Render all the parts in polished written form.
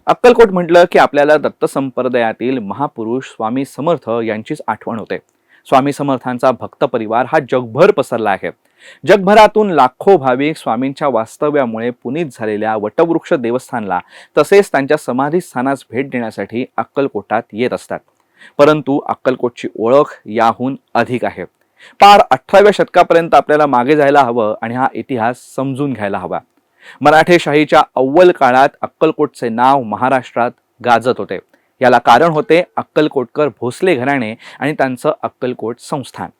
अक्कलकोट म्हटलं की आपल्याला दत्त संप्रदायातील महापुरुष स्वामी समर्थ यांचीच आठवण होते। स्वामी समर्थांचा भक्त परिवार हा जगभर पसरला आहे। जगभरातून लाखो भाविक स्वामींच्या वास्तव्यामुळे पुनीत झालेल्या वटवृक्ष देवस्थानला तसेच त्यांच्या समाधी स्थानास भेट देण्यासाठी अक्कलकोटात येत असतात। परंतु अक्कलकोटची ओळख याहून अधिक आहे। पार 18व्या शतकापर्यंत आपल्याला मागे जायला हवं आणि हा इतिहास समजून घ्यायला हवा। मराठेशाहीच्या अव्वल काळात अक्कलकोटचे नाव महाराष्ट्रात गाजत होते। याला कारण होते अक्कलकोटकर भोसले घराणे आणि त्यांचं अक्कलकोट संस्थान।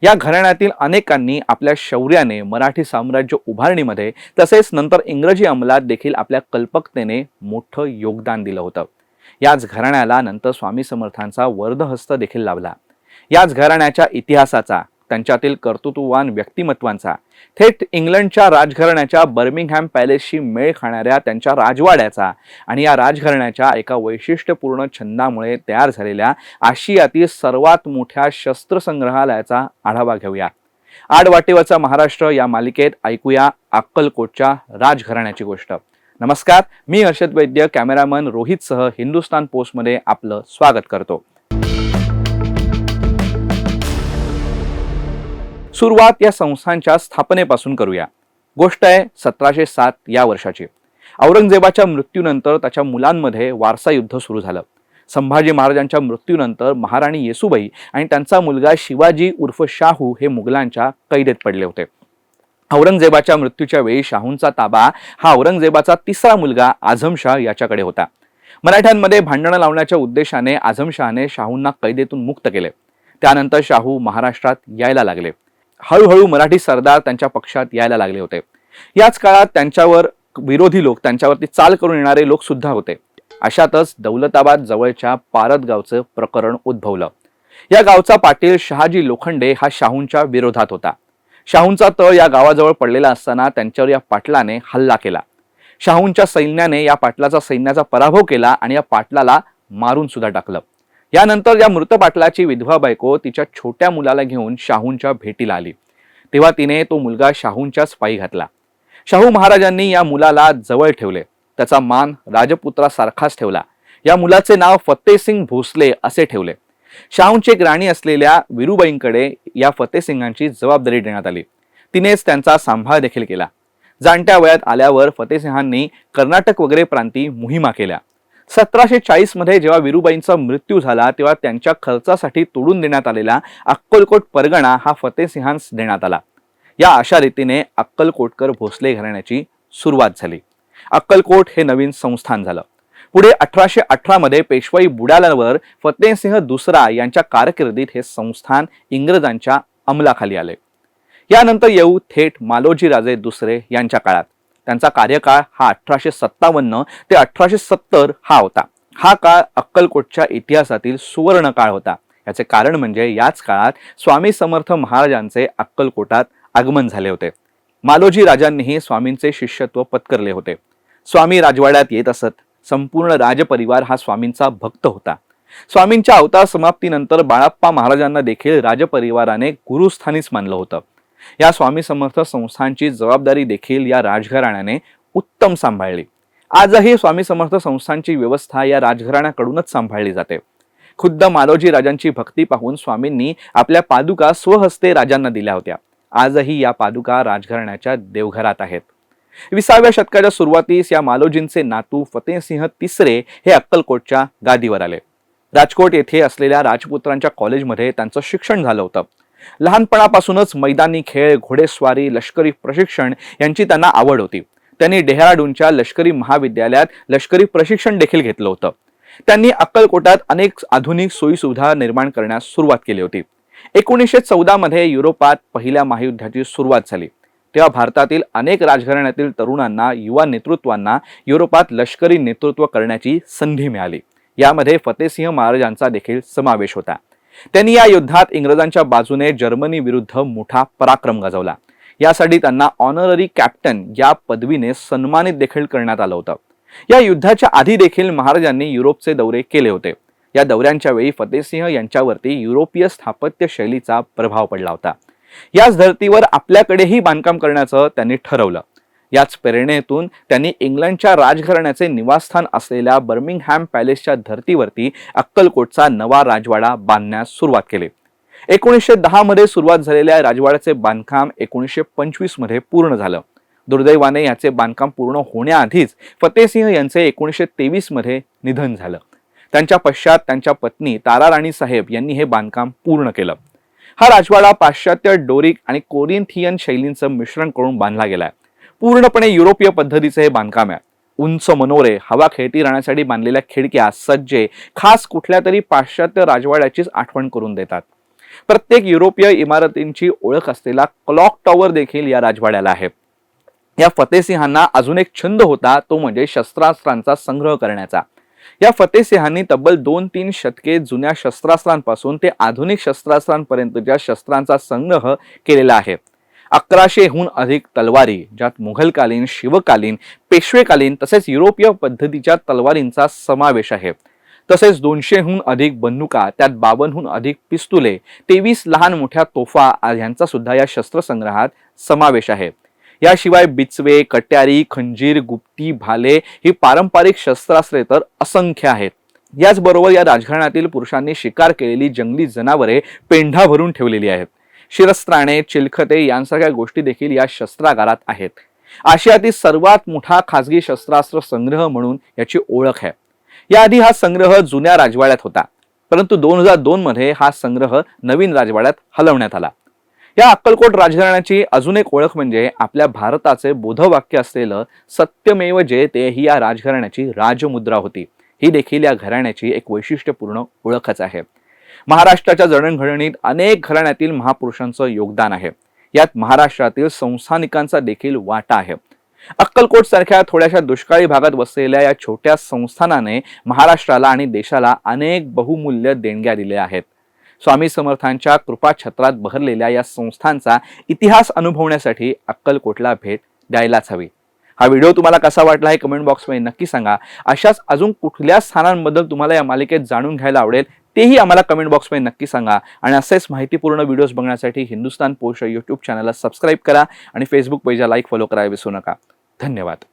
या घराण्यातील अनेकांनी आपल्या शौर्याने मराठी साम्राज्य उभारणीमध्ये तसेच नंतर इंग्रजी अंमलात देखील आपल्या कल्पकतेने मोठं योगदान दिलं होतं। याच घराण्याला नंतर स्वामी समर्थांचा वर्धहस्त देखील लाभला। याच घराण्याच्या इतिहासाचा, त्यांच्यातील कर्तृत्ववान व्यक्तिमत्वांचा, थेट इंग्लंडच्या राजघराण्याच्या बर्मिंगहॅम पॅलेसशी मेळ खाणाऱ्या त्यांच्या राजवाड्याचा आणि या राजघराण्याच्या एका वैशिष्ट्यपूर्ण छंदामुळे तयार झालेल्या आशियातील सर्वात मोठ्या शस्त्र संग्रहालयाचा आढावा घेऊया। आडवाटेवरचा महाराष्ट्र या मालिकेत ऐकूया अक्कलकोटच्या राजघराण्याची गोष्ट। नमस्कार, मी हर्षद वैद्य, कॅमेरामन रोहित सह हिंदुस्तान पोस्टमध्ये आपलं स्वागत करतो। सुरुवात या संस्थांच्या स्थापनेपासून करूया। गोष्ट आहे 1707 या वर्षाची। औरंगजेबाच्या मृत्यूनंतर त्याच्या मुलांमध्ये वारसा युद्ध सुरू झालं। संभाजी महाराजांच्या मृत्यूनंतर महाराणी येसूबाई आणि त्यांचा मुलगा शिवाजी उर्फ शाहू हे मुघलांच्या कैदेत पडले होते। औरंगजेबाच्या मृत्यूच्या वेळी शाहूंचा ताबा हा औरंगजेबाचा तिसरा मुलगा आझमशाह याच्याकडे होता। मराठ्यांमध्ये भांडणं लावण्याच्या उद्देशाने आझमशहाने शाहूंना कैदेतून मुक्त केले। त्यानंतर शाहू महाराष्ट्रात यायला लागले। हळूहळू मराठी सरदार त्यांच्या पक्षात यायला लागले होते। याच काळात त्यांच्यावर विरोधी लोक, त्यांच्यावरती चाल करून येणारे लोक सुद्धा होते। अशातच दौलताबाद जवळच्या पारद गावचं प्रकरण उद्भवलं। या गावचा पाटील शहाजी लोखंडे हा शाहूंच्या विरोधात होता। शाहूंचा तळ या गावाजवळ पडलेला असताना त्यांच्यावर या पाटलाने हल्ला केला। शाहूंच्या सैन्याने या पाटलाचा सैन्याचा पराभव केला आणि या पाटलाला मारून सुद्धा टाकलं। यानंतर या मृत पाटलाची विधवा बायको तिच्या छोट्या मुलाला घेऊन शाहूंच्या भेटीला आली। तेव्हा तिने तो मुलगा शाहूंच्याच पायी घातला। शाहू महाराजांनी या मुलाला जवळ ठेवले, त्याचा मान राजपुत्रासारखाच ठेवला। या मुलाचे नाव फतेसिंग भोसले असे ठेवले। शाहूंची एक राणी असलेल्या वीरूबाईंकडे या फतेसिंगांची जबाबदारी देण्यात आली। तिनेच त्यांचा सांभाळ देखील केला। जाणत्या वयात आल्यावर फतेसिंहांनी कर्नाटक वगैरे प्रांती मोहिमा केल्या। 1740 मध्ये जेव्हा वीरूबाईंचा मृत्यू झाला तेव्हा त्यांच्या खर्चासाठी तोडून देण्यात आलेला अक्कलकोट परगणा हा फतेसिंहांस देण्यात आला। या अशा रीतीने अक्कलकोटकर भोसले घराण्याची सुरुवात झाली। अक्कलकोट हे नवीन संस्थान झालं। पुढे 1818 मध्ये पेशवाई बुडाल्यावर फतेसिंह दुसरा यांच्या कारकिर्दीत हे संस्थान इंग्रजांच्या अंमलाखाली आले। यानंतर येऊ थेट मालोजी राजे दुसरे यांच्या काळात। त्यांचा कार्यकाळ हा 1857 ते 1870 हा होता। हा काळ अक्कलकोटच्या इतिहासातील सुवर्ण काळ होता। याचे कारण म्हणजे याच काळात स्वामी समर्थ महाराजांचे अक्कलकोटात आगमन झाले होते। मालोजी राजांनीही स्वामींचे शिष्यत्व पत्करले होते। स्वामी राजवाड्यात येत असत। संपूर्ण राजपरिवार हा स्वामींचा भक्त होता। स्वामींच्या अवतार समाप्तीनंतर बाळाप्पा महाराजांना देखील राजपरिवाराने गुरुस्थानीच मानलं होतं। या स्वामी समर्थ संस्थांची जबाबदारी देखील या राजघराण्याने उत्तम सांभाळली। आजही स्वामी समर्थ संस्थांची व्यवस्था या राजघराण्याकडूनच सांभाळली जाते। खुद्द मालोजी राजांची भक्ती पाहून स्वामींनी आपल्या पादुका स्वहस्ते राजांना दिल्या होत्या। आजही या पादुका राजघराण्याच्या देवघरात आहेत। 20व्या शतकाच्या सुरुवातीस या मालोजींचे नातू फतेसिंह तिसरे हे अक्कलकोटच्या गादीवर आले। राजकोट येथे असलेल्या राजपुत्रांच्या कॉलेजमध्ये त्यांचं शिक्षण झालं होतं। लहानपणापासूनच मैदानी खेळ, घोडेस्वारी, लष्करी प्रशिक्षण यांची त्यांना आवड होती। त्यांनी डेहराडूनच्या लष्करी महाविद्यालयात लष्करी प्रशिक्षण देखील घेतलं होतं। त्यांनी अक्कलकोटात अनेक आधुनिक सोयीसुविधा निर्माण करण्यास सुरुवात केली होती। 1914 मध्ये युरोपात पहिल्या महायुद्धाची सुरुवात झाली। तेव्हा भारतातील अनेक राजघराण्यातील तरुणांना, युवा नेतृत्वांना युरोपात लष्करी नेतृत्व करण्याची संधी मिळाली। यामध्ये फतेसिंह महाराजांचा देखील समावेश होता। त्यांनी या युद्धात इंग्रजांच्या बाजूने जर्मनी विरुद्ध मोठा पराक्रम गाजवला। यासाठी त्यांना ऑनररी कॅप्टन या पदवीने सन्मानित देखील करण्यात आलं होतं। या युद्धाच्या आधी देखील महाराजांनी युरोपचे दौरे केले होते। या दौऱ्यांच्या वेळी फतेसिंह यांच्यावरती युरोपीय स्थापत्य शैलीचा प्रभाव पडला होता। याच धर्तीवर आपल्याकडेही बांधकाम करण्याचं त्यांनी ठरवलं। याच प्रेरणेतून त्यांनी इंग्लंडच्या राजघराण्याचे निवासस्थान असलेल्या बर्मिंगहॅम पॅलेसच्या धर्तीवरती अक्कलकोटचा नवा राजवाडा बांधण्यास सुरुवात केली. 1910 मध्ये सुरुवात झालेल्या राजवाड्याचे बांधकाम 1925 मध्ये पूर्ण झालं. दुर्दैवाने याचे बांधकाम पूर्ण होण्याआधीच फतेहसिंह यांचे 1923 मध्ये निधन झालं. त्यांच्या पश्चात त्यांच्या पत्नी ताराराणी साहेब यांनी हे बांधकाम पूर्ण केलं. हा राजवाडा पाश्चात्य डोरिक आणि कोरिंथियन शैलींचं मिश्रण करून बांधला गेलाय. पूर्णपणे युरोपीय पद्धतीचे हे बांधकाम आहे. उंच मनोरे, हवा खेळती राहण्यासाठी बांधलेल्या खिडक्या, सज्जे खास कुठल्या तरी पाश्चात्य राजवाड्याचीच आठवण करून देतात. प्रत्येक युरोपीय इमारतींची ओळख असलेला क्लॉक टॉवर देखील या राजवाड्याला आहे. या फतेहसिंहांना अजून एक छंद होता, तो म्हणजे शस्त्रास्त्रांचा संग्रह करण्याचा. या फतेहसिंहांनी तब्बल 2-3 शतके जुन्या शस्त्रास्त्रांपासून ते आधुनिक शस्त्रास्त्रांपर्यंतच्या शस्त्रांचा संग्रह केलेला आहे. 1100हून अधिक तलवारी, ज्यात मुघलकालीन, शिवकालीन, पेशवेकालीन तसेच युरोपीय पद्धतीच्या तलवारींचा समावेश आहे. तसेच 200हून अधिक बंदुका, त्यात 52हून अधिक पिस्तुले, 23 लहान मोठ्या तोफा यांचा सुद्धा या शस्त्रसंग्रहात समावेश आहे. याशिवाय बिचवे, कट्यारी, खंजीर, गुप्ती, भाले ही पारंपरिक शस्त्रास्त्रे तर असंख्य आहेत. याचबरोबर या राजघराण्यातील पुरुषांनी शिकार केलेली जंगली जनावरे पेंढा भरून ठेवलेली आहेत. शिरस्त्राणे, चिलखते यांसारख्या गोष्टी देखील या शस्त्रागारात आहेत. आशियातील सर्वात मोठा खासगी शस्त्रास्त्र संग्रह म्हणून याची ओळख आहे. याआधी हा संग्रह जुन्या राजवाड्यात होता, परंतु 2002 मध्ये हा संग्रह नवीन राजवाड्यात हलवण्यात आला. या अक्कलकोट राजघराण्याची अजून एक ओळख म्हणजे आपल्या भारताचे बोधवाक्य असलेलं सत्यमेव जयते ही या राजघराण्याची राजमुद्रा होती. ही देखील या घराण्याची एक वैशिष्ट्यपूर्ण ओळखच आहे. महाराष्ट्राच्या जडणघडणीत अनेक घराण्यातील महापुरुषांचं योगदान आहे. यात महाराष्ट्रातील संस्थानिकांचा देखील वाटा आहे. अक्कलकोट सारख्या थोड्याशा दुष्काळी भागात वसलेल्या या छोट्या संस्थानाने महाराष्ट्राला आणि देशाला अनेक बहुमूल्य देणग्या दिल्या आहेत. स्वामी समर्थांच्या कृपा छत्रात बहरलेल्या या संस्थांचा इतिहास अनुभवण्यासाठी अक्कलकोटला भेट द्यायलाच हवी. हा व्हिडिओ तुम्हाला कसा वाटला हे कमेंट बॉक्समध्ये नक्की सांगा. अशाच अजून कुठल्या स्थानांबद्दल तुम्हाला या मालिकेत जाणून घ्यायला आवडेल तेही आम्हाला कमेंट बॉक्समध्ये नक्की सांगा. आणि असेच माहितीपूर्ण व्हिडिओज बघण्यासाठी हिंदुस्तान पोस्ट यूट्यूब चॅनलला सबस्क्राईब करा आणि फेसबुक पेजला लाईक फॉलो करायला विसरू नका. धन्यवाद.